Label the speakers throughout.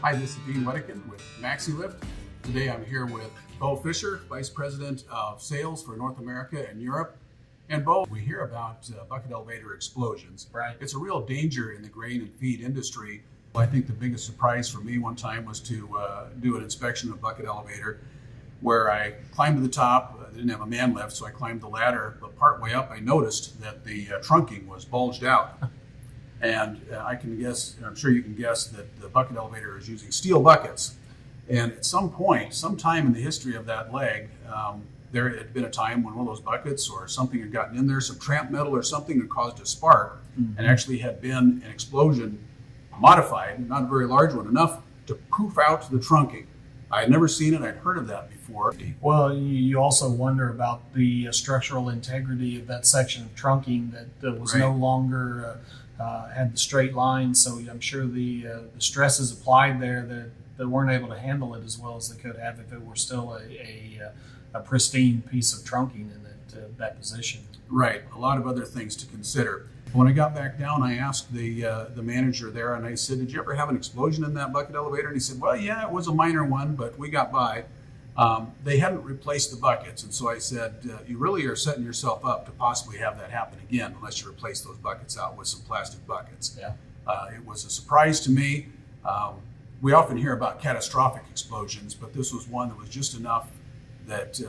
Speaker 1: Hi, this is Dean Wedekind with Maxi-Lift. Today I'm here with Bo Fisher, Vice President of Sales for North America and Europe. And Bo, we hear about bucket elevator explosions.
Speaker 2: Right.
Speaker 1: It's a real danger in the grain and feed industry. I think the biggest surprise for me one time was to do an inspection of a bucket elevator where I climbed to the top. I didn't have a man lift, so I climbed the ladder, but partway up I noticed that the trunking was bulged out. And I can guess, I'm sure you can guess, that the bucket elevator is using steel buckets. And at some point, sometime in the history of that leg, there had been a time when one of those buckets or something had gotten in there, some tramp metal or something, had caused a spark, and actually had been an explosion modified, not a very large one, enough to poof out the trunking. I had never seen it. I'd heard of that before.
Speaker 2: Well, you also wonder about the structural integrity of that section of trunking that was no longer had the straight line. So I'm sure the stresses applied there that weren't able to handle it as well as they could have if it were still a pristine piece of trunking in that position.
Speaker 1: Right. A lot of other things to consider. When I got back down, I asked the manager there, and I said, "Did you ever have an explosion in that bucket elevator?" And he said, "Well, yeah, it was a minor one, but we got by." They hadn't replaced the buckets, and so I said, "You really are setting yourself up to possibly have that happen again unless you replace those buckets out with some plastic buckets."
Speaker 2: Yeah.
Speaker 1: It was a surprise to me. We often hear about catastrophic explosions, but this was one that was just enough that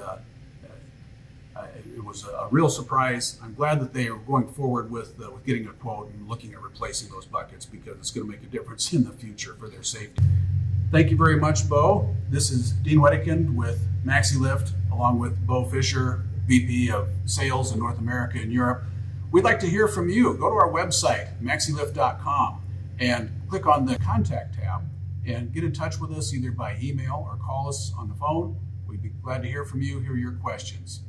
Speaker 1: it was a real surprise. I'm glad that they are going forward with getting a quote and looking at replacing those buckets because it's going to make a difference in the future for their safety. Thank you very much, Bo. This is Dean Wedekind with Maxi-Lift, along with Bo Fisher, VP of Sales in North America and Europe. We'd like to hear from you. Go to our website, maxilift.com, and click on the Contact tab and get in touch with us either by email or call us on the phone. We'd be glad to hear from you, hear your questions.